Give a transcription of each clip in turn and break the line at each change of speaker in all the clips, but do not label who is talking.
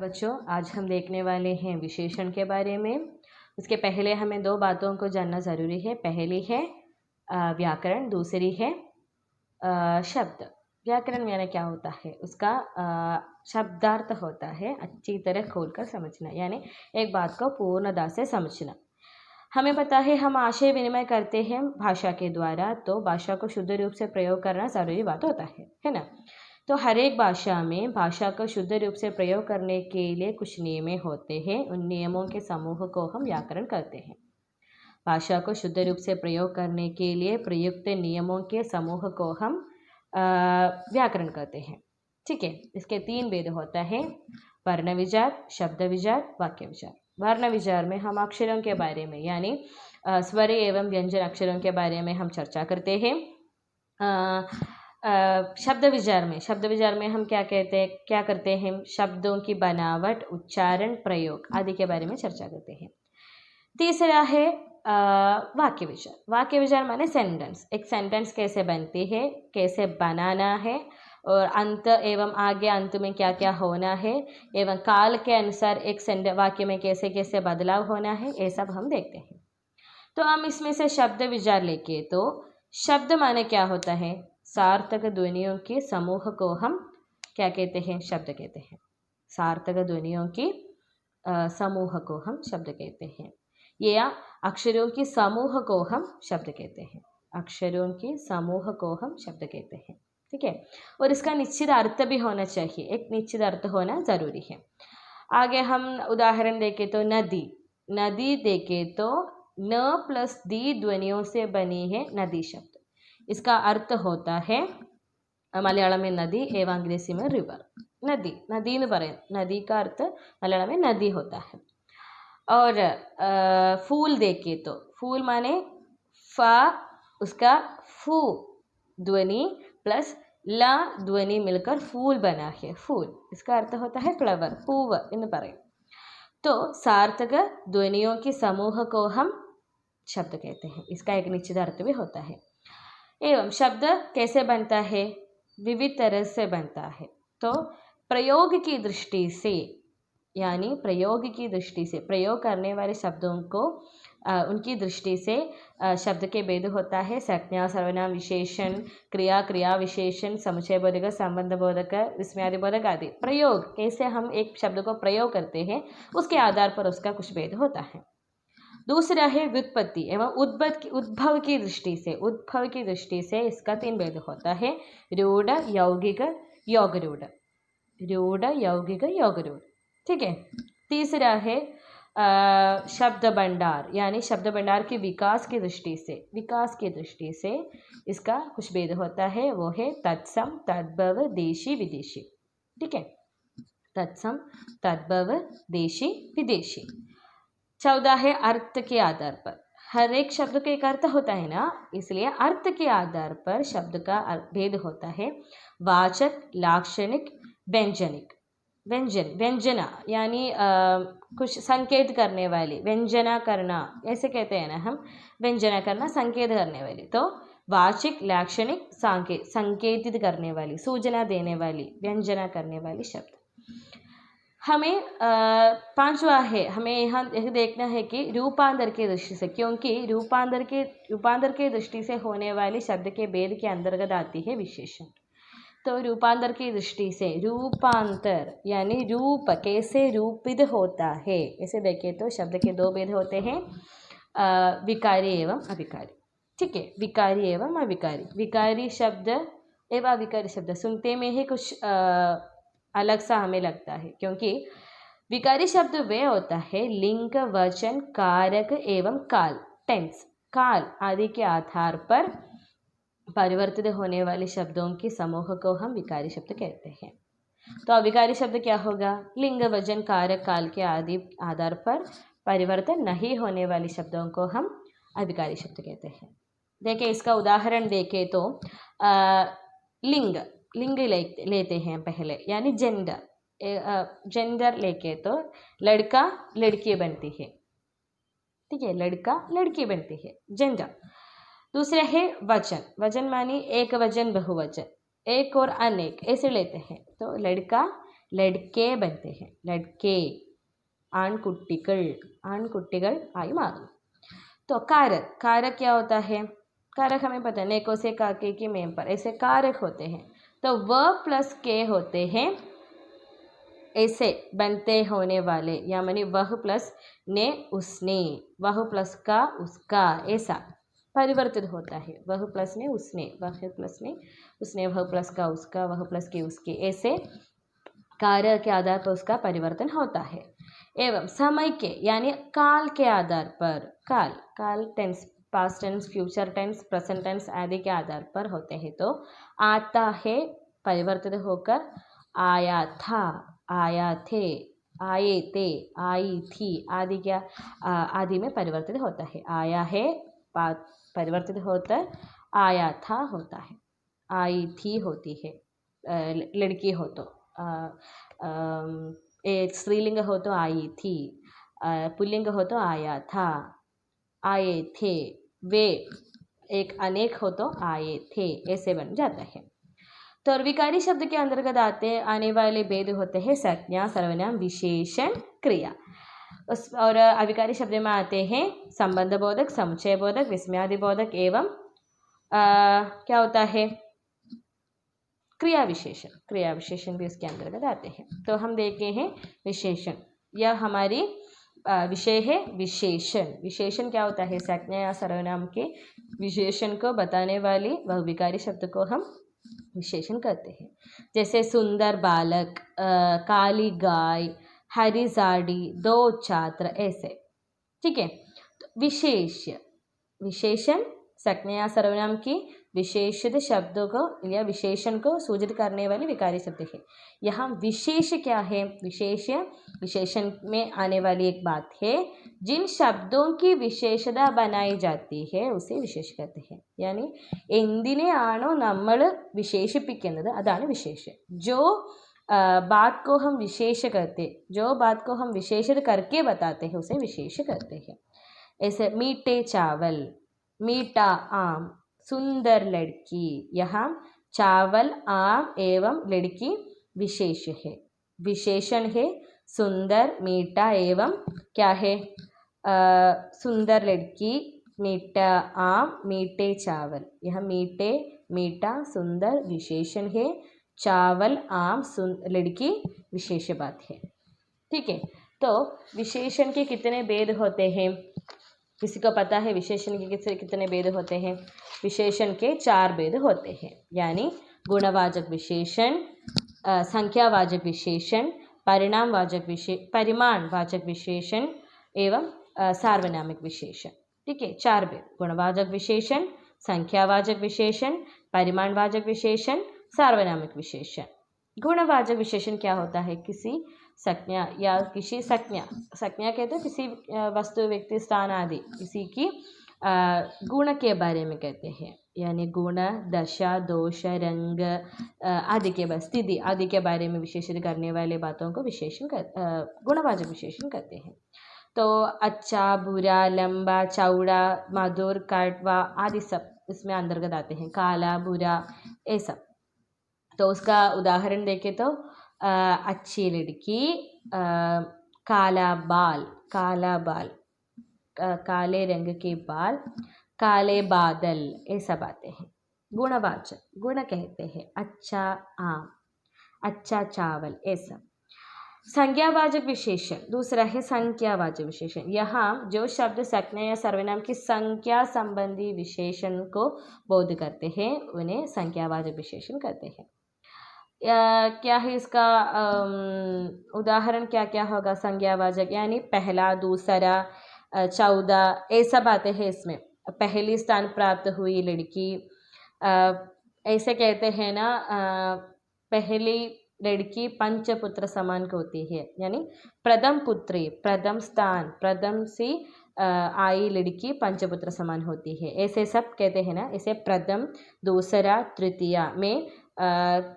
बच्चों, आज हम देखने वाले हैं विशेषण के बारे में। उसके पहले हमें दो बातों को जानना ज़रूरी है। पहली है व्याकरण, दूसरी है शब्द। व्याकरण यानी क्या होता है, उसका शब्दार्थ होता है अच्छी तरह खोलकर समझना, यानी एक बात को पूर्णता से समझना। हमें पता है हम आशय विनिमय करते हैं भाषा के द्वारा, तो भाषा को शुद्ध रूप से प्रयोग करना ज़रूरी बात होता है ना। तो हर एक भाषा में भाषा को शुद्ध रूप से प्रयोग करने के लिए कुछ नियम होते हैं। उन नियमों के समूह को हम व्याकरण कहते हैं। भाषा को शुद्ध रूप से प्रयोग करने के लिए प्रयुक्त नियमों के समूह को हम व्याकरण कहते हैं। ठीक है, इसके तीन भेद होता है: वर्ण विचार, शब्द विचार, वाक्य विचार। वर्ण विचार में हम अक्षरों के बारे में, यानी स्वर एवं व्यंजन अक्षरों के बारे में हम चर्चा करते हैं। शब्द विचार में हम क्या करते हैं, शब्दों की बनावट, उच्चारण, प्रयोग आदि के बारे में चर्चा करते हैं। तीसरा है वाक्य विचार। वाक्य विचार माने सेंटेंस। एक सेंटेंस कैसे बनती है, कैसे बनाना है, और अंत एवं आगे अंत में क्या क्या होना है, एवं काल के अनुसार एक वाक्य में कैसे कैसे बदलाव होना है, ये सब हम देखते हैं। तो हम इसमें से शब्द विचार लेके, तो शब्द माने क्या होता है, सार्थक ध्वनियों के समूह को हम क्या कहते हैं, शब्द कहते हैं। सार्थक ध्वनियों की समूह को हम शब्द कहते हैं, या अक्षरों की समूह को हम शब्द कहते हैं। अक्षरों की समूह को हम शब्द कहते हैं, ठीक है। और इसका निश्चित अर्थ भी होना चाहिए, एक निश्चित अर्थ होना ज़रूरी है। आगे हम उदाहरण देखें तो नदी देखें तो न प्लस दी ध्वनियों से बनी है नदी शब्द। इसका अर्थ होता है मलयालम में नदी एवं अंग्रेजी में रिवर। नदी ने परे, नदी का अर्थ मलयालम में नदी होता है। और फूल देखे तो फूल माने फा, उसका फू ध्वनि प्लस ला ध्वनि मिलकर फूल बना है, फूल। इसका अर्थ होता है फ्लावर, पूव इन परे। तो सार्थक ध्वनियों के समूह को हम शब्द कहते हैं। इसका एक निश्चित अर्थ भी होता है। एवं शब्द कैसे बनता है, विविध तरह से बनता है। तो प्रयोग की दृष्टि से, यानी प्रयोग करने वाले शब्दों को उनकी दृष्टि से शब्द के भेद होता है: संज्ञा, सर्वनाम, विशेषण, क्रिया विशेषण, समुचय बोधक, संबंध बोधक, विस्मयादि बोधक आदि। प्रयोग कैसे हम एक शब्द को प्रयोग करते हैं, उसके आधार पर उसका कुछ भेद होता है। दूसरा है व्युत्पत्ति एवं उद्भव की दृष्टि से इसका तीन भेद होता है: रूढ़, यौगिक, योग रूढ़। ठीक है। तीसरा है शब्द भंडार, यानी शब्द भंडार के विकास की दृष्टि से इसका कुछ भेद होता है। वो है तत्सम, तद्भव, देशी, विदेशी। ठीक है, तत्सम, तद्भव, देशी, विदेशी। 14 है अर्थ के आधार पर। हर एक शब्द का एक अर्थ होता है ना, इसलिए अर्थ के आधार पर शब्द का भेद होता है: वाचक, लाक्षणिक, व्यंजनिक। व्यंजना यानी कुछ संकेत करने वाली, व्यंजना करना ऐसे कहते हैं ना हम, व्यंजना करना, संकेत करने वाली। तो वाचिक, लाक्षणिक, संकेतित करने वाली, सूचना देने वाली, व्यंजना करने वाली शब्द। हमें पांचवा है, हमें यहाँ देखना है कि रूपांतर की दृष्टि से, क्योंकि रूपांतर के दृष्टि से होने वाली शब्द के भेद के अंतर्गत आती है विशेषण। तो रूपांतर की दृष्टि से, रूपांतर यानी रूप कैसे रूपित होता है, ऐसे देखें तो शब्द के दो भेद होते हैं: विकारी एवं अविकारी। ठीक है, विकारी एवं अविकारी। विकारी शब्द एवं अविकारी शब्द सुनते में ही कुछ अलग सा हमें लगता है, क्योंकि विकारी शब्द वे होता है लिंग, वचन, कारक एवं काल, टेंस, काल आदि के आधार पर परिवर्तित होने वाले शब्दों के समूह को हम विकारी शब्द कहते हैं। तो अविकारी शब्द क्या होगा? लिंग, वचन, कारक, काल के आदि आधार पर परिवर्तन नहीं होने वाले शब्दों को हम अविकारी शब्द कहते हैं। देखिए, इसका उदाहरण देखें तो लिंग लेते हैं पहले, यानी जेंडर लेके तो लड़का लड़की बनती है। ठीक है, लड़का लड़की बनती है, जेंडर। दूसरा है वचन मानी एक वचन, बहुवचन, एक और अनेक ऐसे लेते हैं। तो लड़का लड़के बनते हैं, लड़के आनकुट्टिकल आई मारूं। तो कारक, कारक क्या होता है? कारक हमें पता है, नेको से काके की मेम पर ऐसे कारक होते हैं। तो व प्लस के होते हैं ऐसे बनते होने वाले, या मानी वह प्लस ने उसने, वह प्लस का उसका, ऐसा परिवर्तित होता है। वह प्लस ने उसने, वह प्लस ने उसने, वह प्लस का उसका, वह प्लस के उसके, ऐसे कार्य के आधार पर उसका परिवर्तन होता है। एवं समय के यानी काल के आधार पर, काल tense, past tense, future tense, present tense आदि के आधार पर होते हैं। तो आता है परिवर्तित होकर आया था, आया थे, आए थे, आई थी आदि क्या आदि में परिवर्तित होता है। आया है परिवर्तित होकर आया था होता है, आई थी होती है लड़की हो तो, एक स्त्रीलिंग हो तो आई थी, पुल्लिंग हो तो आया था, आए थे, वे एक अनेक हो तो आए थे, ऐसे बन जाता है। तो विकारी शब्द के अंतर्गत आने वाले भेद होते हैं संज्ञा, सर्वनाम, विशेषण, क्रिया। और अविकारी शब्द में आते हैं संबंध बोधक, समुच्चय बोधक, विस्मयादि बोधक एवं क्या होता है क्रिया विशेषण। क्रिया विशेषण भी इसके अंतर्गत आते हैं। तो हम देखते हैं विशेषण, यह हमारी विषय है विशेषण। विशेषण क्या होता है? संज्ञा या सर्वनाम के विशेषण को बताने वाली वह विकारी शब्द को हम विशेषण कहते हैं। जैसे सुंदर बालक, काली गाय, हरी साड़ी, दो छात्र, ऐसे। ठीक है। तो विशेषण संज्ञा या सर्वनाम की विशेषित शब्दों को या विशेषण को सूचित करने वाले विकारी शब्द है। यहाँ विशेष क्या है? विशेषण में आने वाली एक बात है, जिन शब्दों की विशेषता बनाई जाती है उसे विशेष कहते हैं। यानी എന്തിനെയാണോ നമ്മൾ വിശേഷിപ്പിക്കുന്നത് അതാണ് വിശേഷം। जो बात को हम विशेष करते, जो बात को हम विशेषित करके बताते हैं उसे विशेष कहते हैं। ऐसे मीठे चावल, मीठा आम, सुंदर लड़की। यहाँ चावल, आम एवं लड़की विशेष है, विशेषण है सुंदर, मीठा एवं क्या है सुंदर लड़की, मीठा आम, मीठे चावल। यह मीठे, मीठा, सुंदर विशेषण है, चावल, आम, लड़की विशेष बात है। ठीक है। तो विशेषण के कितने भेद होते हैं? किसी को पता है विशेषण के कितने भेद होते हैं? विशेषण के 4 भेद होते हैं। यानी गुणवाचक विशेषण, संख्यावाचक विशेषण, परिमाणवाचक विशेषण एवं सार्वनामिक विशेषण। ठीक है। 4 भेद: गुणवाचक विशेषण, संख्यावाचक विशेषण, परिमाणवाचक विशेषण, सार्वनामिक विशेषण। गुणवाचक विशेषण क्या होता है? किसी संज्ञा या किसी संज्ञा कहते हैं किसी वस्तु, व्यक्ति, स्थान आदि किसी की गुण के बारे में कहते हैं। यानी गुण, दशा, दोष, रंग आदि के स्थिति आदि के बारे में विशेषित करने वाले बातों को गुणवाचक विशेषण कहते हैं। तो अच्छा, बुरा, लंबा, चौड़ा, मधुर, कड़वा आदि सब इसमें अंतर्गत आते हैं। काला, बुरा, ये सब। तो उसका उदाहरण देखें तो अच्छी लड़की, काला बाल, काले रंग के बाल, काले बादल, ये सब आते हैं। गुणवाचक, गुण कहते हैं अच्छा आम, अच्छा चावल, ये सब। संज्ञावाचक विशेषण दूसरा है संख्यावाचक विशेषण। यहाँ जो शब्द संज्ञा या सर्वनाम की संख्या संबंधी विशेषण को बोध करते हैं उन्हें संख्यावाचक विशेषण कहते हैं। क्या है इसका उदाहरण क्या क्या होगा? संज्ञावाचक यानी पहला, दूसरा, 14, ये सब आते हैं इसमें। पहली स्थान प्राप्त हुई लड़की, ऐसे कहते हैं ना, पहली लड़की पंचपुत्र समान को होती है। यानी प्रथम पुत्री, प्रथम स्थान, प्रथम सी आई लड़की पंचपुत्र समान होती है, ऐसे सब कहते हैं ना। इसे प्रथम, दूसरा, तृतीय में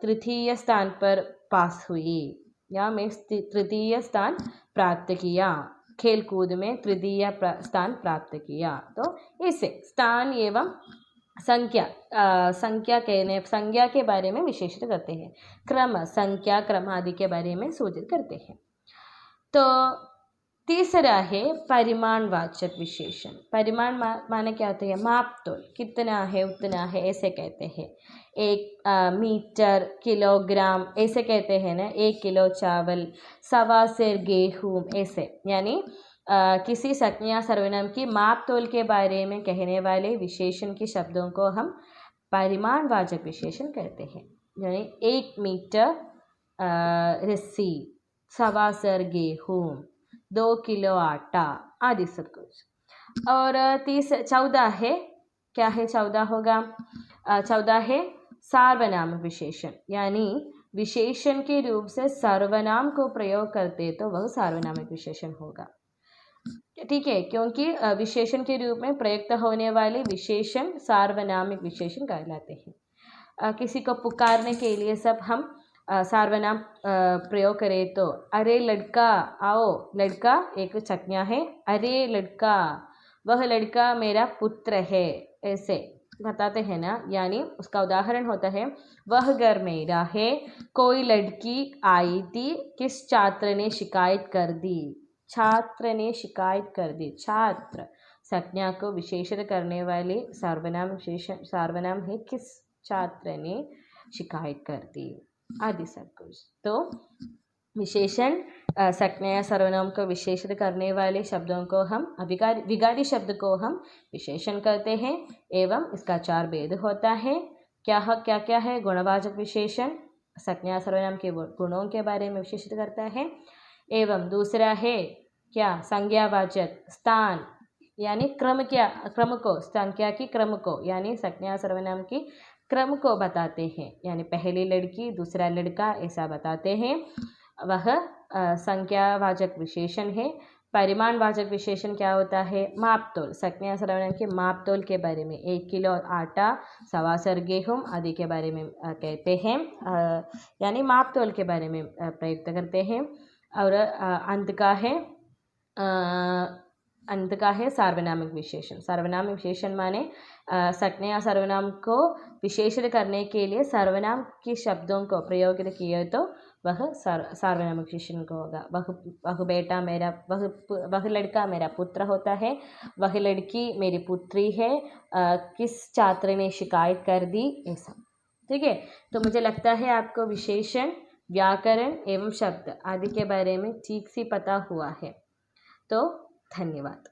तृतीय स्थान पर पास हुई या में तृतीय स्थान प्राप्त किया, खेल कूद में तृतीय स्थान प्राप्त किया। तो इसे स्थान एवं संज्ञा के बारे में विशेषित करते हैं। क्रम संख्या क्रम आदि के बारे में सूचित करते हैं। तो तीसरा है परिमाणवाचक विशेषण। परिमाण माने क्या होते हैं? माप तोल, कितना है उतना है ऐसे कहते हैं। एक मीटर किलोग्राम ऐसे कहते हैं ना, 1 किलो चावल, सवा सेर गेहूं ऐसे, यानी किसी संज्ञा सर्वनाम की माप तोल के बारे में कहने वाले विशेषण के शब्दों को हम परिमाणवाचक विशेषण कहते हैं। यानी 1 मीटर रस्सी, सवा सेर गेहूं, 2 किलो आटा आदि सब कुछ। और 14 है, क्या है 14 होगा? 14 है सार्वनामिक विशेषण, यानी विशेषण के रूप से सर्वनाम को प्रयोग करते तो वह सार्वनामिक विशेषण होगा। ठीक है, क्योंकि विशेषण के रूप में प्रयुक्त होने वाले विशेषण सार्वनामिक विशेषण कहलाते हैं। किसी को पुकारने के लिए सब हम सार्वनाम प्रयोग करें तो अरे लड़का आओ, लड़का एक संज्ञा है, अरे लड़का वह लड़का मेरा पुत्र है ऐसे बताते हैं ना। यानी उसका उदाहरण होता है वह घर मेरा है, कोई लड़की आई थी, किस छात्र ने शिकायत कर दी। छात्र ने शिकायत कर दी, छात्र संज्ञा को विशेषित करने वाले सर्वनाम विशेषण सर्वनाम है किस छात्र ने शिकायत कर दी आदि सब कुछ। तो विशेषण संज्ञा या सर्वनाम को विशेषित करने वाले शब्दों को हम विगारी शब्द को हम विशेषण कहते हैं। एवं इसका 4 भेद होता है। क्या है? गुणवाचक विशेषण संज्ञा सर्वनाम के गुणों के बारे में विशेषित करता है। एवं दूसरा है क्या? संज्ञावाचक स्थान, यानी क्रम को, संख्या की क्रम को, यानी संज्ञा सर्वनाम की क्रम को बताते हैं। यानी पहली लड़की दूसरा लड़का ऐसा बताते हैं, वह संख्यावाचक विशेषण है। परिमाणवाचक विशेषण क्या होता है? मापतोल, संज्ञा सर्वनाम के मापतोल के बारे में 1 किलो आटा, सवा सेर गेहूं आदि के बारे में कहते हैं, यानी मापतोल के बारे में प्रयुक्त करते हैं। और अंत का है सार्वनामिक विशेषण। सार्वनामिक विशेषण माने संज्ञा सर्वनाम को विशेषित करने के लिए सर्वनाम के शब्दों को प्रयोग किए तो वह सार्वनामिक विशेषण को होगा। वह बेटा मेरा, वह लड़का मेरा पुत्र होता है, वह लड़की मेरी पुत्री है, किस छात्र ने शिकायत कर दी ऐसा। ठीक है, तो मुझे लगता है आपको विशेषण, व्याकरण एवं शब्द आदि के बारे में ठीक से पता हुआ है। तो धन्यवाद।